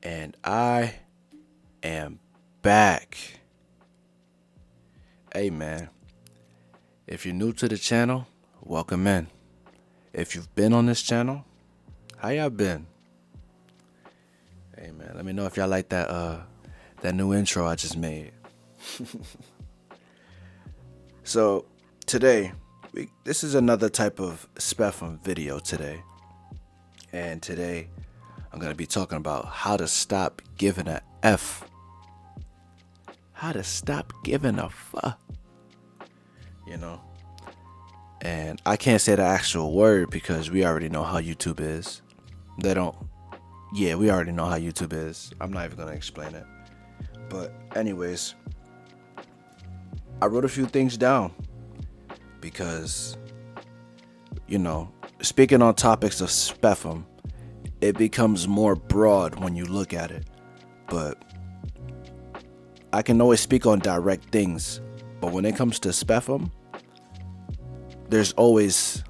And I am back. Hey man, if you're new to the channel, welcome in. If you've been on this channel, how y'all been? Hey man, let me know if y'all like that new intro I just made. So today, this is another type of Spefm video today. And today, I'm gonna be talking about how to stop giving a F. How to stop giving a fuck. You know? And I can't say the actual word because we already know how YouTube is. They don't. Yeah, we already know how YouTube is. I'm not even gonna explain it. But anyways, I wrote a few things down because, speaking on topics of Spefm, it becomes more broad when you look at it. But I can always speak on direct things. But when it comes to Spefm, there's always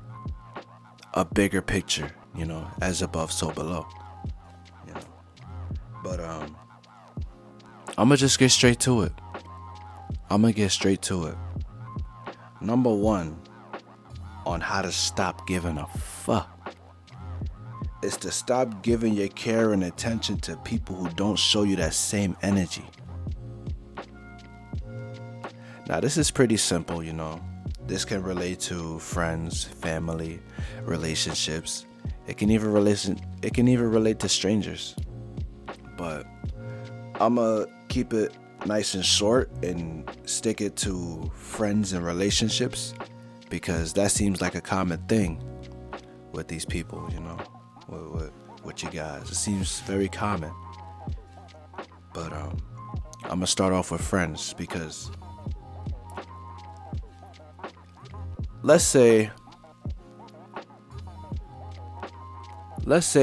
a bigger picture, as above, so below. But I'ma just get straight to it. Number one on how to stop giving a fuck is to stop giving your care and attention to people who don't show you that same energy. Now this is pretty simple, This can relate to friends, family, relationships. It can even relate to strangers. But I'ma keep it nice and short and stick it to friends and relationships because that seems like a common thing with these people, with you guys. It seems very common. But I'm gonna start off with friends because let's say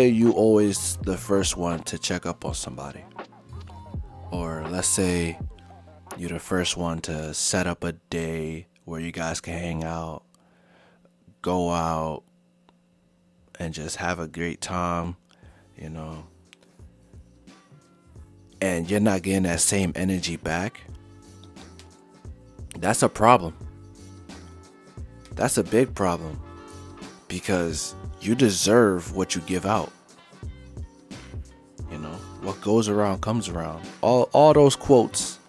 you always the first one to check up on somebody. Or let's say you're the first one to set up a day where you guys can hang out, go out, and just have a great time, and you're not getting that same energy back. That's a problem. That's a big problem because you deserve what you give out. What goes around comes around. All those quotes,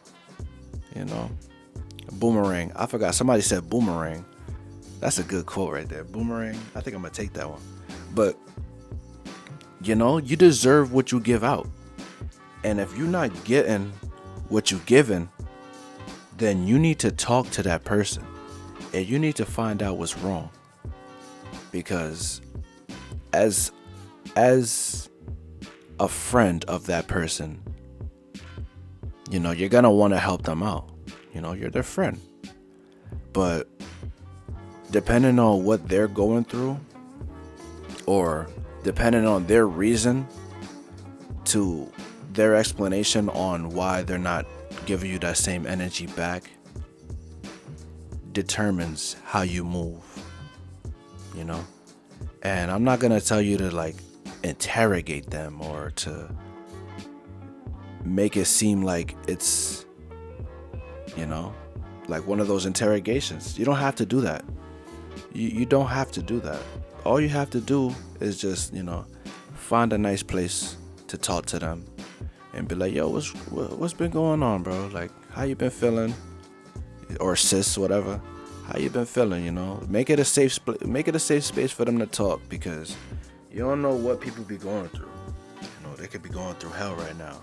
boomerang. I forgot, somebody said boomerang. That's a good quote right there. Boomerang. I think I'm gonna take that one. But you deserve what you give out. And if you're not getting what you're giving, then you need to talk to that person. And you need to find out what's wrong. Because as a friend of that person, you're gonna want to help them out. You're their friend. But depending on what they're going through, or depending on their reason to their explanation on why they're not giving you that same energy back, determines how you move. And I'm not gonna tell you to interrogate them or to make it seem like it's like one of those interrogations. You don't have to do that. You don't have to do that. All you have to do is just find a nice place to talk to them and be like, yo, what's been going on, bro? Like, how you been feeling? Or sis, whatever. How you been feeling? Make it a safe space for them to talk, because you don't know what people be going through. They could be going through hell right now,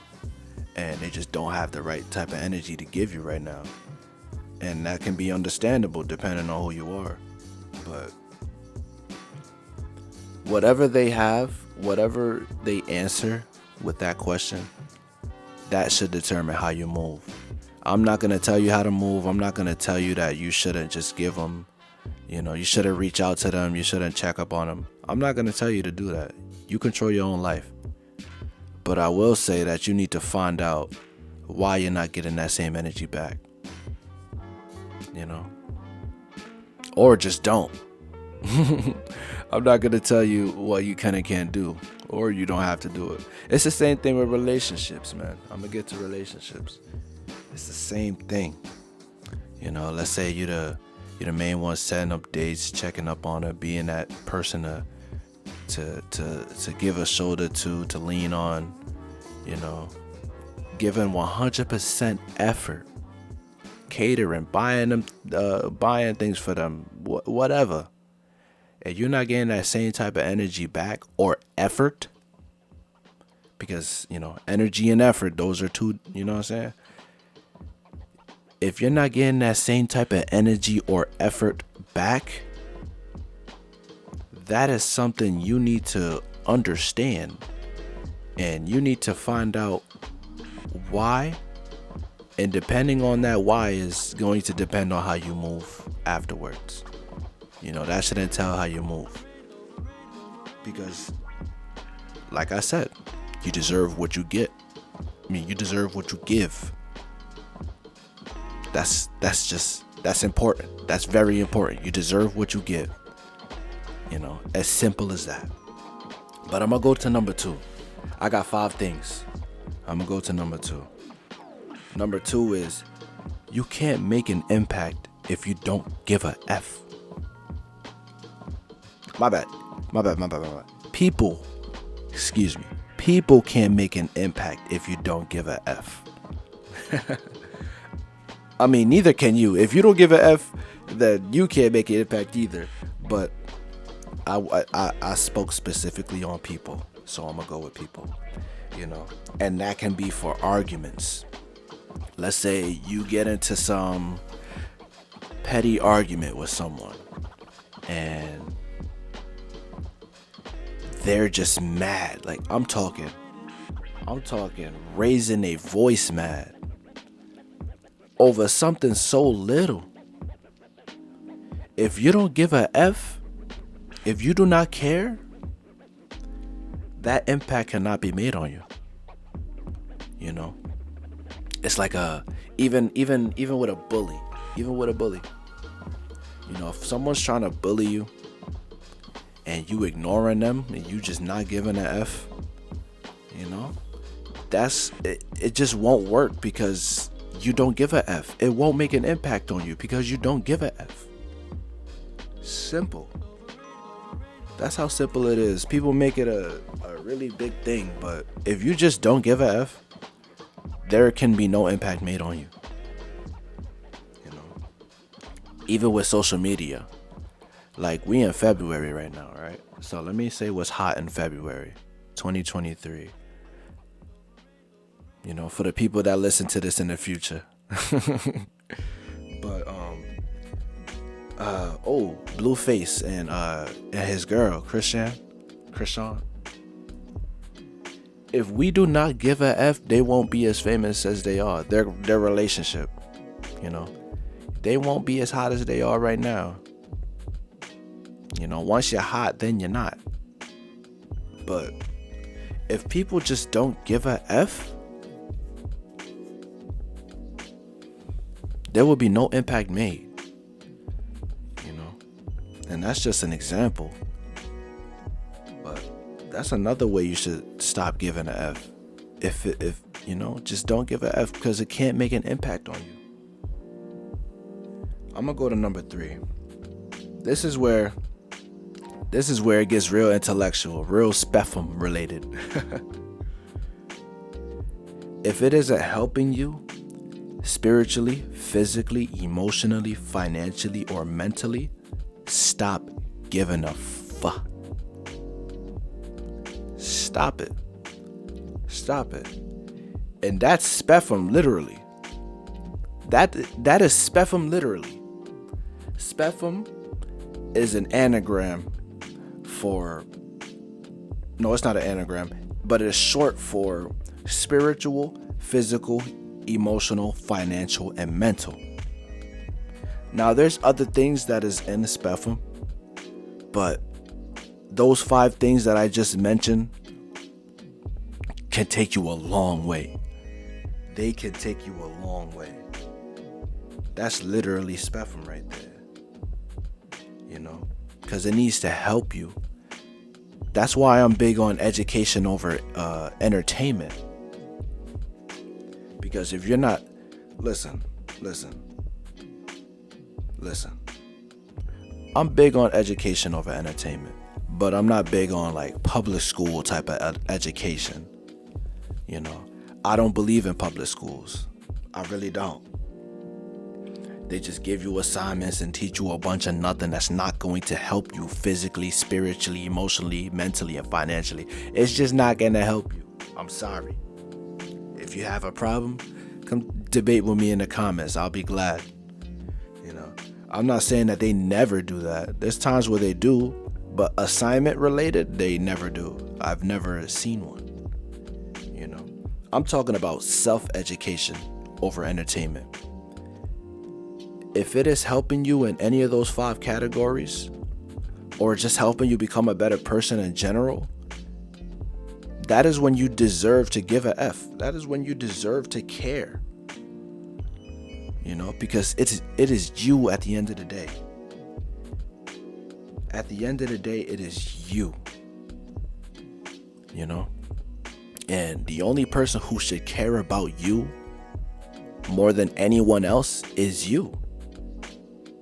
and they just don't have the right type of energy to give you right now. And that can be understandable depending on who you are. But whatever they have, whatever they answer with that question, that should determine how you move. I'm not going to tell you how to move. I'm not going to tell you that you shouldn't just give them, you shouldn't reach out to them. You shouldn't check up on them. I'm not going to tell you to do that. You control your own life. But I will say that you need to find out why you're not getting that same energy back. Or just don't. I'm not going to tell you what you can and can't do, or you don't have to do it. It's the same thing with relationships, man. I'm gonna get to relationships. It's the same thing. Let's say you're the main one setting up dates, checking up on her, being that person to give a shoulder to lean on, giving 100% effort, catering, buying things for them, whatever. And you're not getting that same type of energy back or effort, because energy and effort, those are two, you know what I'm saying? If you're not getting that same type of energy or effort back, that is something you need to understand, and you need to find out why. And depending on that why is going to depend on how you move afterwards. That shouldn't tell how you move, because like I said, you deserve what you get. You deserve what you give. That's important. That's very important. You deserve what you give. As simple as that. But I'm gonna go to number 2. I got 5 things. I'm gonna go to number 2. Number 2 is, you can't make an impact if you don't give a F. My bad. People can't make an impact if you don't give a F. I mean, neither can you. If you don't give a F, then you can't make an impact either. But I spoke specifically on people, so I'm gonna go with people. And that can be for arguments. Let's say you get into some petty argument with someone, and they're just mad. Like, I'm talking raising a voice mad over something so little. If you don't give a F, if you do not care, that impact cannot be made on you. It's like even with a bully. If someone's trying to bully you and you ignoring them and you just not giving an F, that's it. It just won't work because you don't give a F. It won't make an impact on you because you don't give a F. Simple. That's how simple it is. People make it a really big thing, but if you just don't give a F, there can be no impact made on you. Even with social media. Like, we in February right now, right? So let me say what's hot in February 2023. For the people that listen to this in the future. But Blueface and his girl, Christian. If we do not give a F, they won't be as famous as they are. Their relationship, they won't be as hot as they are right now. Once you're hot, then you're not. But if people just don't give a F, there will be no impact made. And that's just an example. But that's another way you should stop giving an F. If just don't give an F, because it can't make an impact on you. I'm gonna go to number 3. This is where it gets real intellectual, real spephum related. If it isn't helping you spiritually, physically, emotionally, financially, or mentally, stop giving a fuck. Stop it. And that's spephum literally. That is spephum literally. Spephum is an anagram for, no, it's not an anagram, but it's short for spiritual, physical, emotional, financial, and mental. Now, there's other things that is in the spephum, but those 5 things that I just mentioned can take you a long way. They can take you a long way. That's literally spephum right there. Because it needs to help you That's why I'm big on education over entertainment. Because if you're not, listen. I'm big on education over entertainment, but I'm not big on like public school type of education. You know, I don't believe in public schools. I really don't. They just give you assignments and teach you a bunch of nothing that's not going to help you physically, spiritually, emotionally, mentally, and financially. It's just not going to help you. I'm sorry. If you have a problem, come debate with me in the comments. I'll be glad. You know, I'm not saying that they never do that. There's times where they do, but assignment related, they never do. I've never seen one. You know, I'm talking about self-education over entertainment. If it is helping you in any of those 5 categories, or just helping you become a better person in general, that is when you deserve to give a F. That is when you deserve to care. You know, because it is you at the end of the day. At the end of the day, it is you. You know? And the only person who should care about you more than anyone else is you.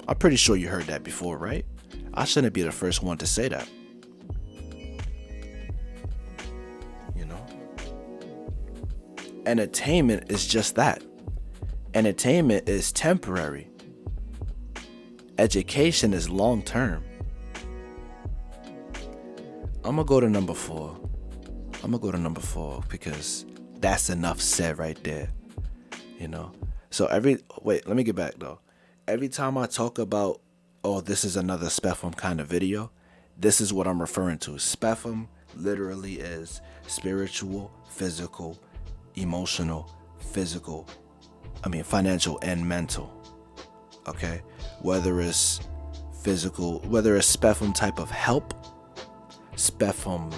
I'm pretty sure you heard that before, right? I shouldn't be the first one to say that. You know? Entertainment is just that. Entertainment is temporary. Education is long term. I'm gonna go to number 4. Because that's enough said right there. You know? So let me get back though. Every time I talk about, oh, this is another Spefum kind of video, this is what I'm referring to. Spefum literally is spiritual, physical, emotional, financial and mental. Okay? Whether it's Spefum type of help, Spefum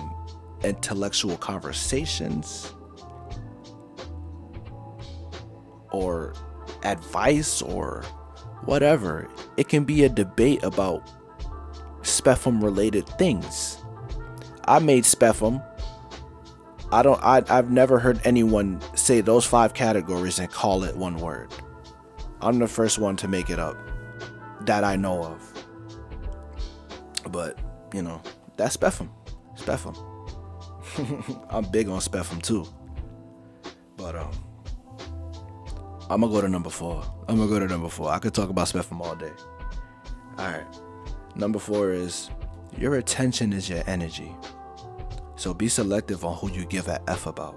intellectual conversations, or advice, or whatever. It can be a debate about Spefum related things. I made Spefum. I've never heard anyone say those 5 categories and call it one word. I'm the first one to make it up that I know of. But, you know, that's Spefum. I'm big on Spefum too. But I'm gonna go to number 4. I could talk about Spefum all day. Alright. Number 4 is your attention is your energy. So be selective on who you give a F about.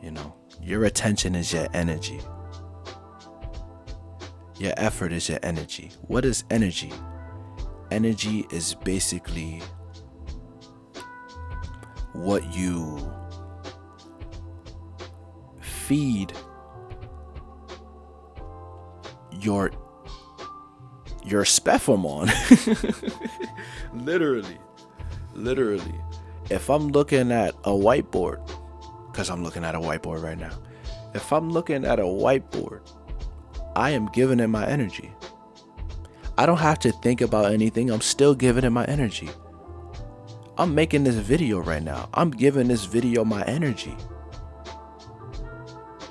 You know, your attention is your energy. Your effort is your energy. What is energy? Energy is basically what you feed your Spefum on. Literally. If I'm looking at a whiteboard, because I'm looking at a whiteboard right now. If I'm looking at a whiteboard, I am giving it my energy. I don't have to think about anything. I'm still giving it my energy. I'm making this video right now. I'm giving this video my energy.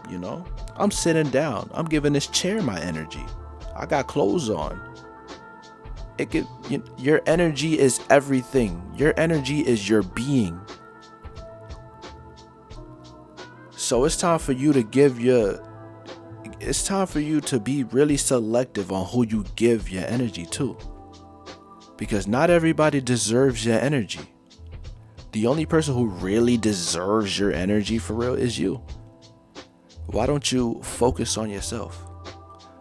You know, I'm sitting down. I'm giving this chair my energy. I got clothes on. Your energy is everything. Your energy is your being. So it's time for you to be really selective on who you give your energy to. Because not everybody deserves your energy. The only person who really deserves your energy for real is you. Why don't you focus on yourself?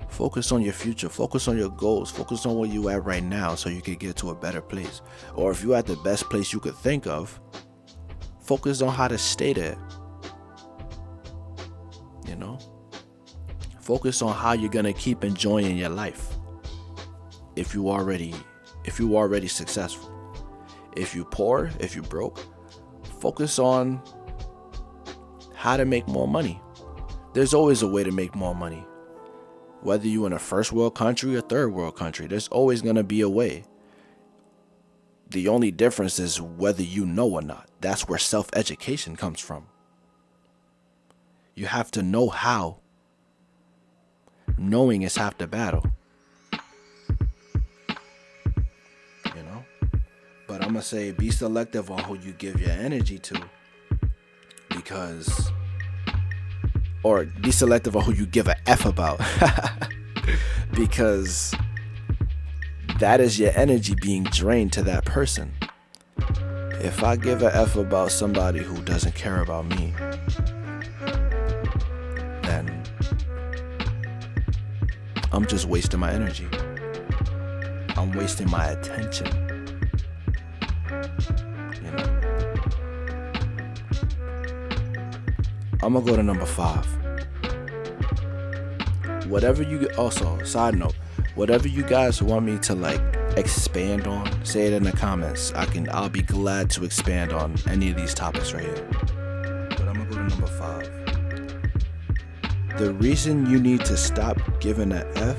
Focus on your future. Focus on your goals. Focus on where you at right now so you can get to a better place. Or if you're at the best place you could think of, focus on how to stay there. You know? Focus on how you're gonna keep enjoying your life. If you already successful. If you poor, if you broke, focus on how to make more money. There's always a way to make more money. Whether you're in a first world country or third world country, there's always going to be a way. The only difference is whether you know or not. That's where self-education comes from. You have to know how. Knowing is half the battle. You know? But I'm going to say be selective on who you give your energy to. Or be selective on who you give a F about. Because that is your energy being drained to that person. If I give a F about somebody who doesn't care about me, then I'm just wasting my energy. I'm wasting my attention. You know? I'm gonna go to number 5. Side note, whatever you guys want me to like expand on, say it in the comments. I'll be glad to expand on any of these topics right here. But I'm gonna go to number 5. The reason you need to stop giving an F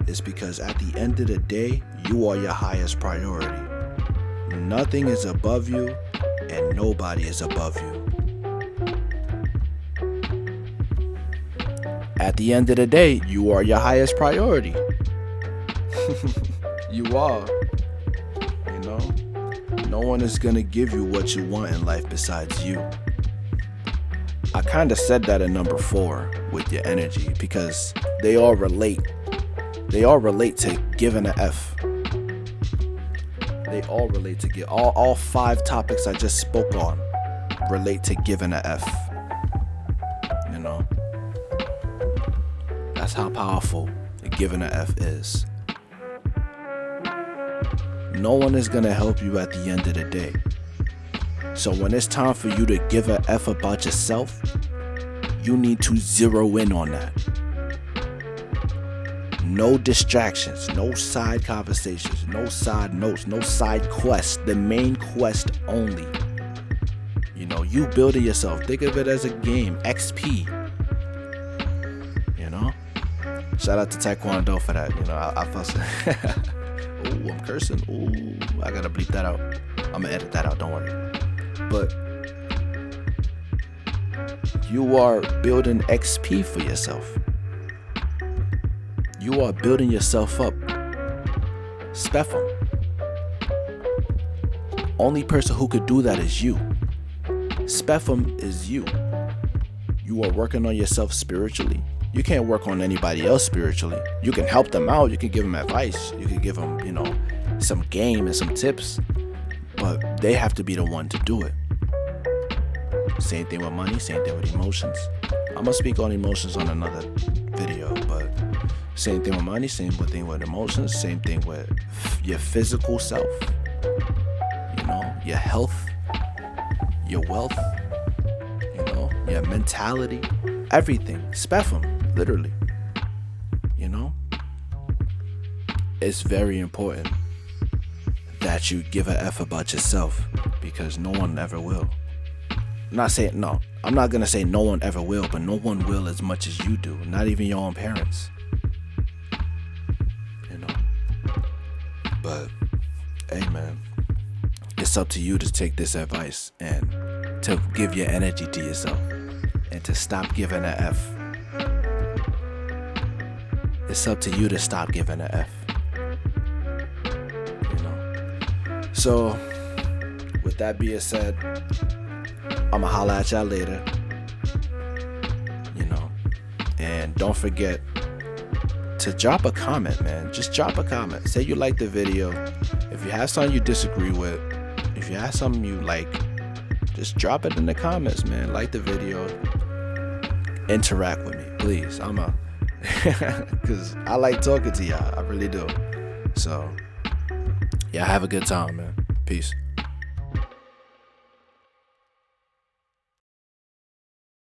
is because at the end of the day, you are your highest priority. Nothing is above you and nobody is above you. At the end of the day, you are your highest priority. You are. You know? No one is gonna give you what you want in life besides you. I kind of said that in number 4 with your energy because they all relate. They all relate to giving an F. They all relate to all 5 topics I just spoke on relate to giving an F. You know? That's how powerful giving an F is. No one is going to help you at the end of the day. So when it's time for you to give an F about yourself, you need to zero in on that. No distractions, no side conversations, no side notes, no side quests. The main quest only. You know, you building yourself. Think of it as a game, XP. You know? Shout out to Taekwondo for that. You know, I felt ooh, I'm cursing. Ooh, I gotta bleep that out. I'm gonna edit that out, don't worry. But you are building XP for yourself. You are building yourself up. Spepham. Only person who could do that is you. Spepham is you. You are working on yourself spiritually. You can't work on anybody else spiritually. You can help them out. You can give them advice. You can give them, you know, some game and some tips. But they have to be the one to do it. Same thing with money. Same thing with emotions. I'm going to speak on emotions on another video. But same thing with money. Same thing with emotions. Same thing with your physical self. You know, your health. Your wealth. You know, your mentality. Everything. Spepham. Literally. You know? It's very important that you give a F about yourself because no one ever will. I'm not gonna say no one ever will, but no one will as much as you do. Not even your own parents. You know? But hey man, it's up to you to take this advice and to give your energy to yourself and to stop giving an F. It's up to you to stop giving an F. You know? So, with that being said, I'ma holla at y'all later. You know? And don't forget to drop a comment, man. Just drop a comment. Say you like the video. If you have something you disagree with, if you have something you like, just drop it in the comments, man. Like the video. Interact with me, please. Because I like talking to y'all. I really do. So, yeah, have a good time, man. Peace.